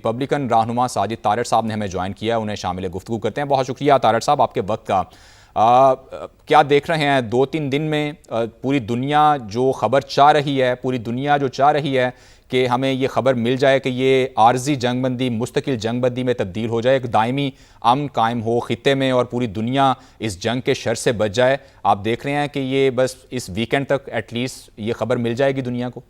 Republican रहनुमा साजिद तारड़ साहब ने हमें ज्वाइन किया, उन्हें शामिल गुफ्तगू करते हैं। बहुत शुक्रिया तारड़ साहब आपके वक्त का। क्या देख रहे हैं 2-3 दिन में पूरी दुनिया जो खबर चाह रही है, पूरी दुनिया जो चाह रही है कि हमें ये खबर मिल जाए कि ये आर्जी जंगबंदी मुस्तकिल जंगबंदी में तब्दील हो जाए, एक दायमी अमन कायम हो खित्ते में और पूरी दुनिया इस जंग के शर से बच जाए। आप देख रहे हैं कि ये बस इस वीकेंड तक एटलीस्ट ये खबर मिल जाएगी दुनिया को?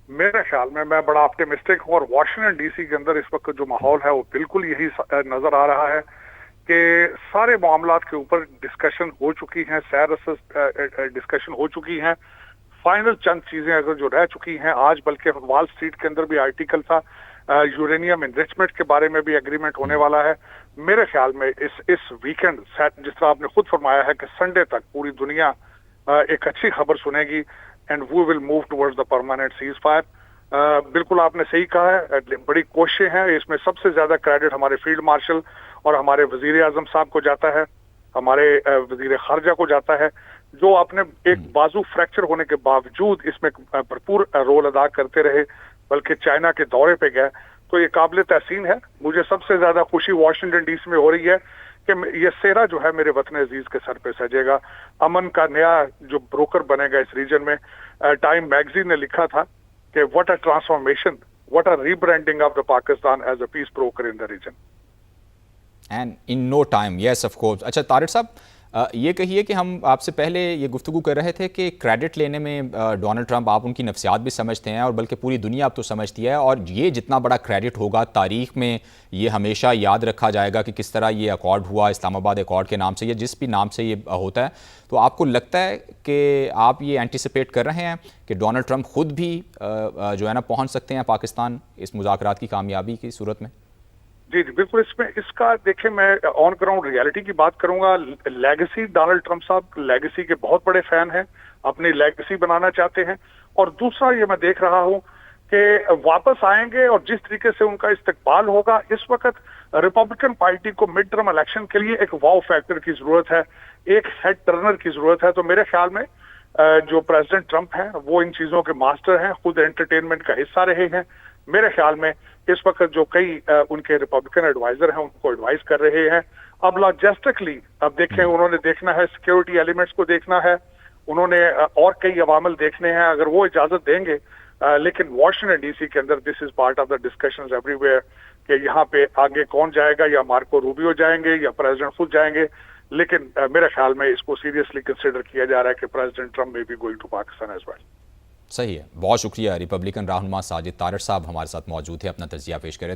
मेरे ख्याल में मैं बड़ा ऑप्टिमिस्टिक हूँ, और वाशिंगटन डीसी के अंदर इस वक्त जो माहौल है वो बिल्कुल यही नजर आ रहा है कि सारे मामलात के ऊपर डिस्कशन हो चुकी हैं, डिस्कशन हो चुकी हैं। फाइनल चंद चीजें अगर जो रह चुकी हैं, आज बल्कि वॉल स्ट्रीट के अंदर भी आर्टिकल था, यूरेनियम एनरिचमेंट के बारे में भी एग्रीमेंट होने वाला है। मेरे ख्याल में इस वीकेंड जिस तरह आपने खुद फरमाया है कि संडे तक पूरी दुनिया एक अच्छी खबर सुनेगी, and we will move towards the permanent cease fire. बिल्कुल आपने सही कहा है, बड़ी कोशिशें हैं। इसमें सबसे ज्यादा क्रेडिट हमारे फील्ड मार्शल और हमारे वजीर आजम साहब को जाता है, हमारे वजीर खारजा को जाता है, जो अपने एक बाजू फ्रैक्चर होने के बावजूद इसमें भरपूर रोल अदा करते रहे, बल्कि चाइना के दौरे पे गए। तो ये काबिल तहसीन है। मुझे सबसे ज्यादा खुशी वाशिंगटन डीसी में हो रही है कि ये सेहरा जो है मेरे वतन अजीज के सर पे सजेगा, अमन का नया जो ब्रोकर बनेगा इस रीजन में। टाइम मैगजीन ने लिखा था कि what a transformation, what a rebranding of the Pakistan as a peace broker in the region. And in no time, yes of course. अच्छा तारड़ साहब, ये कहिए कि हम आपसे पहले ये गुफ्तगू कर रहे थे कि क्रेडिट लेने में डोनाल्ड ट्रंप, आप उनकी नफ्सियात भी समझते हैं और बल्कि पूरी दुनिया अब तो समझती है, और ये जितना बड़ा क्रेडिट होगा तारीख में ये हमेशा याद रखा जाएगा कि किस तरह ये अकॉर्ड हुआ, इस्लामाबाद अकॉर्ड के नाम से या जिस भी नाम से ये होता है। तो आपको लगता है कि आप ये एंटिसिपेट कर रहे हैं कि डोनाल्ड ट्रंप खुद भी जो है ना पहुँच सकते हैं पाकिस्तान इस मुज़ाकरात की कामयाबी की सूरत में? जी जी बिल्कुल। इसका देखिए, मैं ऑन ग्राउंड रियलिटी की बात करूंगा। लेगेसी, डोनाल्ड ट्रंप साहब लेगेसी के बहुत बड़े फैन हैं, अपनी लेगेसी बनाना चाहते हैं। और दूसरा ये मैं देख रहा हूं कि वापस आएंगे और जिस तरीके से उनका इस्तकबाल होगा, इस वक्त रिपब्लिकन पार्टी को मिड टर्म इलेक्शन के लिए एक वाव फैक्टर की जरूरत है, एक हेड टर्नर की जरूरत है। तो मेरे ख्याल में जो प्रेसिडेंट ट्रंप हैं वो इन चीजों के मास्टर हैं, खुद एंटरटेनमेंट का हिस्सा रहे हैं। मेरे ख्याल में इस वक्त जो कई उनके रिपब्लिकन एडवाइजर हैं उनको एडवाइस कर रहे हैं। अब लॉजिस्टिकली अब देखें, उन्होंने देखना है सिक्योरिटी एलिमेंट्स को देखना है, उन्होंने और कई अवामल देखने हैं, अगर वो इजाजत देंगे। लेकिन वाशिंगटन डीसी के अंदर this is part of the discussions everywhere कि यहाँ पे आगे कौन जाएगा, या मार्को रूबियो जाएंगे या प्रेसिडेंट खुद जाएंगे। लेकिन मेरे ख्याल में इसको सीरियसली कंसिडर किया जा रहा है कि president Trump may be going to Pakistan as well. सही है, बहुत शुक्रिया। रिपब्लिकन रहनुमा साजिद तारड़ साहब हमारे साथ मौजूद थे, अपना तजिया पेश कर रहे थे।